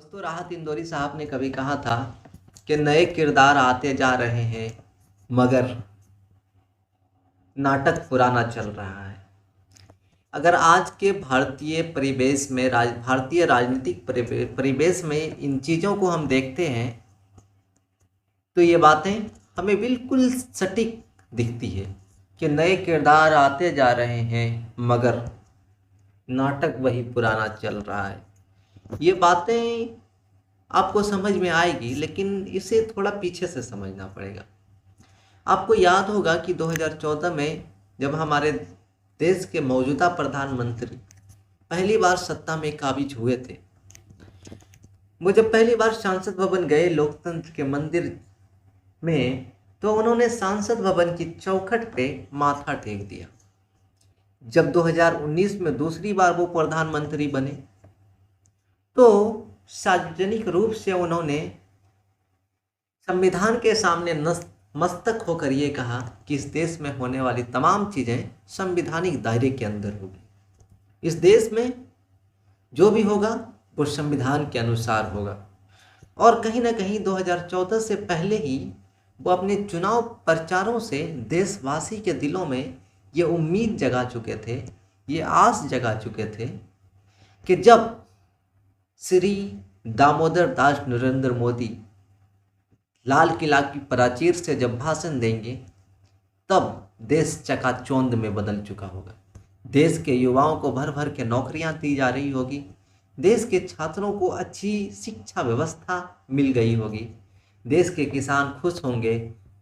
दोस्तों, राहत इंदौरी साहब ने कभी कहा था कि नए किरदार आते जा रहे हैं मगर नाटक पुराना चल रहा है। अगर आज के भारतीय परिवेश में भारतीय राजनीतिक परिवेश में इन चीज़ों को हम देखते हैं तो ये बातें हमें बिल्कुल सटीक दिखती है कि नए किरदार आते जा रहे हैं मगर नाटक वही पुराना चल रहा है। ये बातें आपको समझ में आएगी, लेकिन इसे थोड़ा पीछे से समझना पड़ेगा। आपको याद होगा कि 2014 में जब हमारे देश के मौजूदा प्रधानमंत्री पहली बार सत्ता में काबिज हुए थे, वो जब पहली बार संसद भवन गए लोकतंत्र के मंदिर में, तो उन्होंने संसद भवन की चौखट पे माथा टेक दिया। जब 2019 में दूसरी बार वो प्रधानमंत्री बने तो सार्वजनिक रूप से उन्होंने संविधान के सामने मस्तक होकर ये कहा कि इस देश में होने वाली तमाम चीज़ें संवैधानिक दायरे के अंदर होगी। इस देश में जो भी होगा वो संविधान के अनुसार होगा। और कहीं ना कहीं 2014 से पहले ही वो अपने चुनाव प्रचारों से देशवासी के दिलों में ये उम्मीद जगा चुके थे, ये आस जगा चुके थे कि जब श्री दामोदर दास नरेंद्र मोदी लाल किला की प्राचीर से जब भाषण देंगे तब देश चकाचौंध में बदल चुका होगा। देश के युवाओं को भर भर के नौकरियां दी जा रही होगी, देश के छात्रों को अच्छी शिक्षा व्यवस्था मिल गई होगी, देश के किसान खुश होंगे,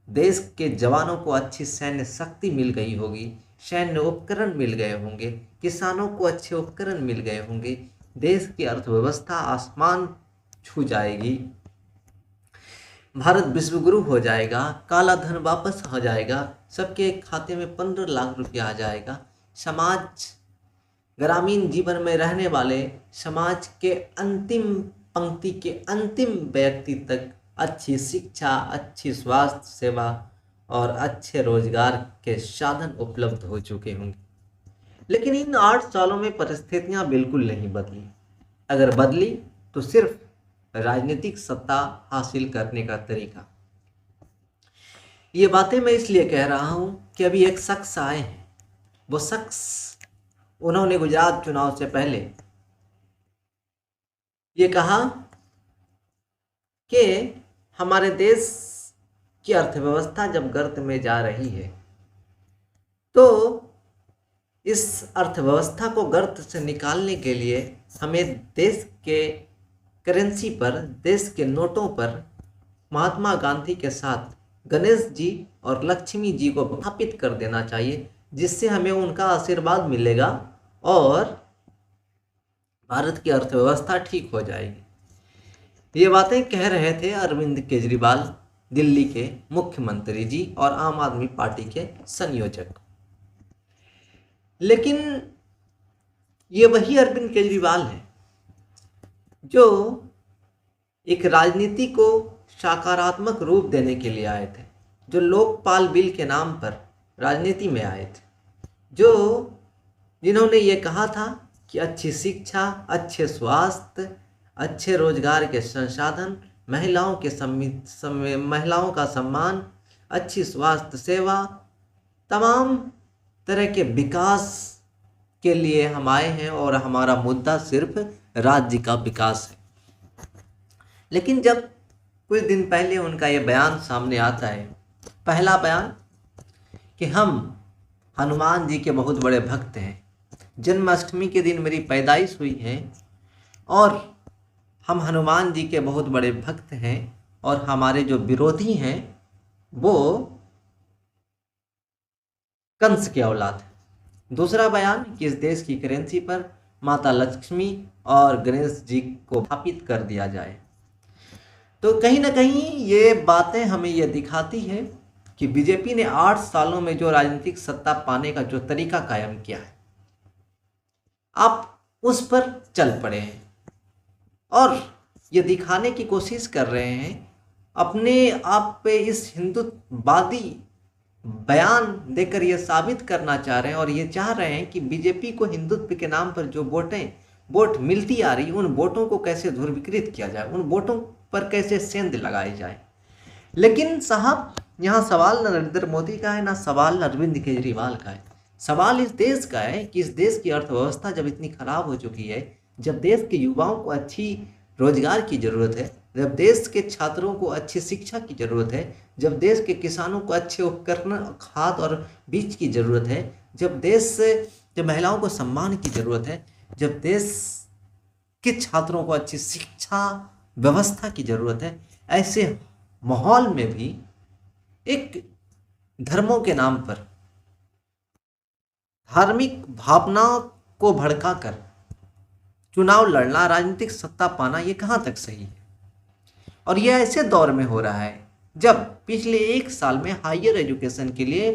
देश के जवानों को अच्छी सैन्य शक्ति मिल गई होगी, सैन्य उपकरण मिल गए होंगे, किसानों को अच्छे उपकरण मिल गए होंगे, देश की अर्थव्यवस्था आसमान छू जाएगी, भारत विश्वगुरु हो जाएगा, काला धन वापस हो जाएगा, सबके खाते में 15 लाख रुपया आ जाएगा। समाज, ग्रामीण जीवन में रहने वाले समाज के अंतिम पंक्ति के अंतिम व्यक्ति तक अच्छी शिक्षा, अच्छी स्वास्थ्य सेवा और अच्छे रोजगार के साधन उपलब्ध हो चुके होंगे। लेकिन इन 8 सालों में परिस्थितियां बिल्कुल नहीं बदली। अगर बदली तो सिर्फ राजनीतिक सत्ता हासिल करने का तरीका। ये बातें मैं इसलिए कह रहा हूं कि अभी एक शख्स आए हैं। वो शख्स, उन्होंने गुजरात चुनाव से पहले ये कहा कि हमारे देश की अर्थव्यवस्था जब गर्त में जा रही है तो इस अर्थव्यवस्था को गर्त से निकालने के लिए हमें देश के करेंसी पर, देश के नोटों पर महात्मा गांधी के साथ गणेश जी और लक्ष्मी जी को स्थापित कर देना चाहिए, जिससे हमें उनका आशीर्वाद मिलेगा और भारत की अर्थव्यवस्था ठीक हो जाएगी। ये बातें कह रहे थे अरविंद केजरीवाल, दिल्ली के मुख्यमंत्री जी और आम आदमी पार्टी के संयोजक। लेकिन ये वही अरविंद केजरीवाल है जो एक राजनीति को सकारात्मक रूप देने के लिए आए थे, जो लोकपाल बिल के नाम पर राजनीति में आए थे, जिन्होंने ये कहा था कि अच्छी शिक्षा, अच्छे स्वास्थ्य, अच्छे रोजगार के संसाधन, महिलाओं का सम्मान, अच्छी स्वास्थ्य सेवा, तमाम तरह के विकास के लिए हम आए हैं और हमारा मुद्दा सिर्फ राज्य का विकास है। लेकिन जब कुछ दिन पहले उनका ये बयान सामने आता है, पहला बयान कि हम हनुमान जी के बहुत बड़े भक्त हैं, जन्माष्टमी के दिन मेरी पैदाइश हुई है और हम हनुमान जी के बहुत बड़े भक्त हैं और हमारे जो विरोधी हैं वो कंस के औलाद है। दूसरा बयान कि इस देश की करेंसी पर माता लक्ष्मी और गणेश जी को स्थापित कर दिया जाए। तो कहीं ना कहीं ये बातें हमें ये दिखाती है कि बीजेपी ने 8 सालों में जो राजनीतिक सत्ता पाने का जो तरीका कायम किया है, आप उस पर चल पड़े हैं और ये दिखाने की कोशिश कर रहे हैं, अपने आप पे इस हिंदुत्ववादी बयान देकर ये साबित करना चाह रहे हैं और ये चाह रहे हैं कि बीजेपी को हिंदुत्व के नाम पर जो वोटें वोट मिलती आ रही उन वोटों को कैसे ध्रुवीकृत किया जाए, उन वोटों पर कैसे सेंध लगाए जाए। लेकिन साहब यहाँ सवाल न नरेंद्र मोदी का है, ना सवाल अरविंद केजरीवाल का है। सवाल इस देश का है कि इस देश की अर्थव्यवस्था जब इतनी खराब हो चुकी है, जब देश के युवाओं को अच्छी रोजगार की जरूरत है, जब देश के छात्रों को अच्छी शिक्षा की जरूरत है, जब देश के किसानों को अच्छे उपकरण, खाद और बीज की जरूरत है, जब महिलाओं को सम्मान की जरूरत है, जब देश के छात्रों को अच्छी शिक्षा व्यवस्था की जरूरत है, ऐसे माहौल में भी एक धर्मों के नाम पर धार्मिक भावनाओं को भड़काकर चुनाव लड़ना, राजनीतिक सत्ता पाना, ये कहाँ तक सही है। और ये ऐसे दौर में हो रहा है जब पिछले एक साल में हायर एजुकेशन के लिए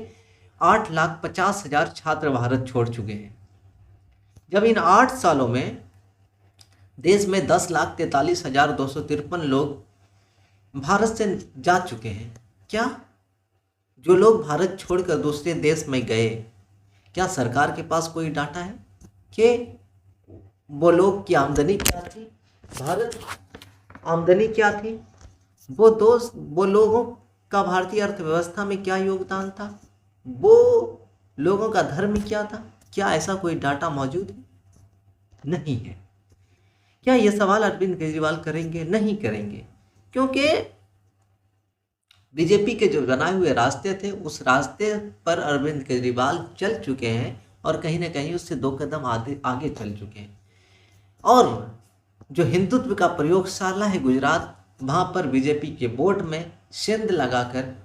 8,50,000 छात्र भारत छोड़ चुके हैं। जब इन 8 सालों में देश में 10,43,253 लोग भारत से जा चुके हैं। क्या जो लोग भारत छोड़कर दूसरे देश में गए, क्या सरकार के पास कोई डाटा है कि वो लोग की आमदनी क्या थी, भारत आमदनी क्या थी, वो लोगों का भारतीय अर्थव्यवस्था में क्या योगदान था, वो लोगों का धर्म क्या था? क्या ऐसा कोई डाटा मौजूद है? नहीं है। क्या ये सवाल अरविंद केजरीवाल करेंगे? नहीं करेंगे, क्योंकि बीजेपी के जो बनाए हुए रास्ते थे उस रास्ते पर अरविंद केजरीवाल चल चुके हैं और कहीं ना कहीं उससे 2 कदम आगे चल चुके हैं। और जो हिंदुत्व का प्रयोगशाला है गुजरात, वहाँ पर बीजेपी के बोर्ड में सेंध लगाकर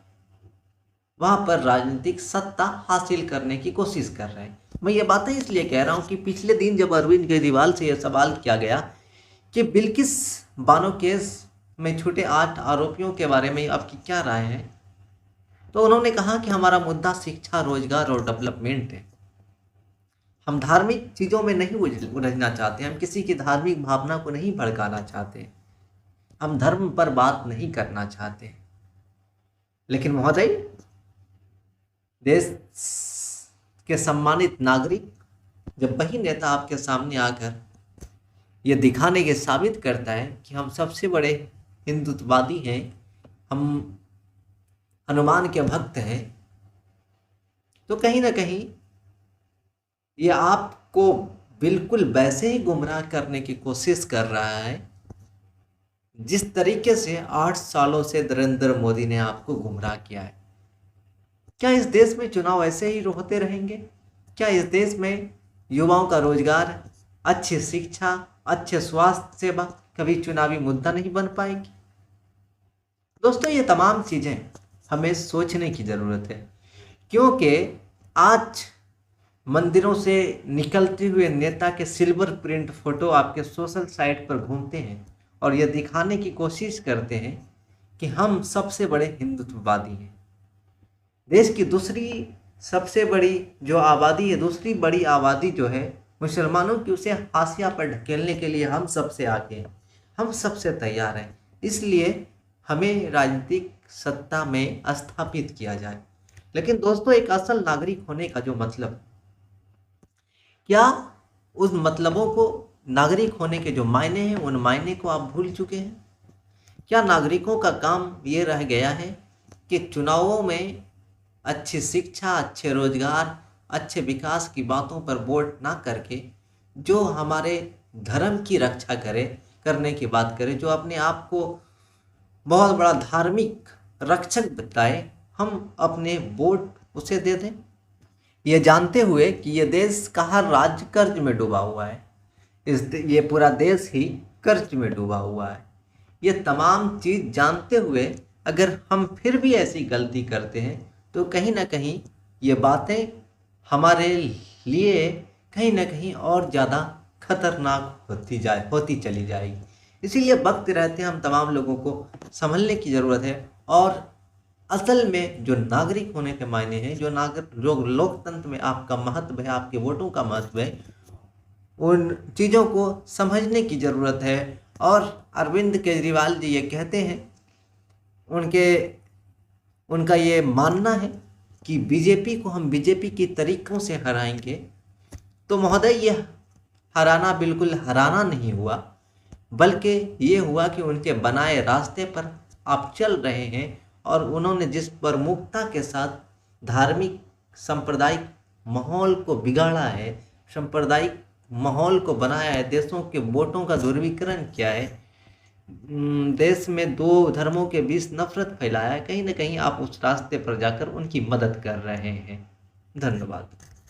वहाँ पर राजनीतिक सत्ता हासिल करने की कोशिश कर रहे हैं। मैं ये बातें इसलिए कह रहा हूँ कि पिछले दिन जब अरविंद केजरीवाल से यह सवाल किया गया कि बिल्किस बानो केस में छूटे 8 आरोपियों के बारे में आपकी क्या राय है, तो उन्होंने कहा कि हमारा मुद्दा शिक्षा, रोजगार और डेवलपमेंट है। हम धार्मिक चीज़ों में नहीं उलझना चाहते, हम किसी की धार्मिक भावना को नहीं भड़काना चाहते, हम धर्म पर बात नहीं करना चाहते। लेकिन महोदय, देश के सम्मानित नागरिक जब वही नेता आपके सामने आकर ये दिखाने के साबित करता है कि हम सबसे बड़े हिंदुत्ववादी हैं, हम हनुमान के भक्त हैं, तो कहीं ना कहीं ये आपको बिल्कुल वैसे ही गुमराह करने की कोशिश कर रहा है जिस तरीके से 8 सालों से नरेंद्र मोदी ने आपको गुमराह किया है। क्या इस देश में चुनाव ऐसे ही होते रहेंगे? क्या इस देश में युवाओं का रोजगार, अच्छी शिक्षा, अच्छे स्वास्थ्य सेवा कभी चुनावी मुद्दा नहीं बन पाएगी? दोस्तों, ये तमाम चीज़ें हमें सोचने की ज़रूरत है, क्योंकि आज मंदिरों से निकलते हुए नेता के सिल्वर प्रिंट फोटो आपके सोशल साइट पर घूमते हैं और यह दिखाने की कोशिश करते हैं कि हम सबसे बड़े हिंदुत्ववादी हैं। देश की दूसरी सबसे बड़ी जो आबादी है, दूसरी बड़ी आबादी जो है मुसलमानों की, उसे हाशिया पर ढकेलने के लिए हम सबसे आगे हैं, हम सबसे तैयार हैं। इसलिए हमें राजनीतिक सत्ता में स्थापित किया जाए। लेकिन दोस्तों, एक असल नागरिक होने का जो मतलब, क्या उस मतलबों को, नागरिक होने के जो मायने हैं, उन मायने को आप भूल चुके हैं? क्या नागरिकों का काम ये रह गया है कि चुनावों में अच्छी शिक्षा, अच्छे रोजगार, अच्छे विकास की बातों पर वोट ना करके जो हमारे धर्म की रक्षा करने की बात करे, जो अपने आप को बहुत बड़ा धार्मिक रक्षक बताए, हम अपने वोट उसे दे दें, ये जानते हुए कि ये देश का हर राज्य कर्ज में डूबा हुआ है, ये पूरा देश ही कर्ज में डूबा हुआ है। ये तमाम चीज़ जानते हुए अगर हम फिर भी ऐसी गलती करते हैं तो कहीं ना कहीं ये बातें हमारे लिए कहीं ना कहीं और ज़्यादा खतरनाक होती चली जाएगी। इसीलिए वक्त रहते हम तमाम लोगों को संभलने की ज़रूरत है और असल में जो नागरिक होने के मायने हैं, जो लोकतंत्र में आपका महत्व है, आपके वोटों का महत्व है, उन चीज़ों को समझने की ज़रूरत है। और अरविंद केजरीवाल जी ये कहते हैं, उनका ये मानना है कि बीजेपी को हम बीजेपी की तरीकों से हराएंगे, तो महोदय ये हराना बिल्कुल हराना नहीं हुआ, बल्कि ये हुआ कि उनके बनाए रास्ते पर आप चल रहे हैं और उन्होंने जिस प्रमुखता के साथ धार्मिक सांप्रदायिक माहौल को बिगाड़ा है, सांप्रदायिक माहौल को बनाया है, देशों के वोटों का ध्रुवीकरण किया है, देश में दो धर्मों के बीच नफरत फैलाया है, कहीं ना कहीं आप उस रास्ते पर जाकर उनकी मदद कर रहे हैं। धन्यवाद।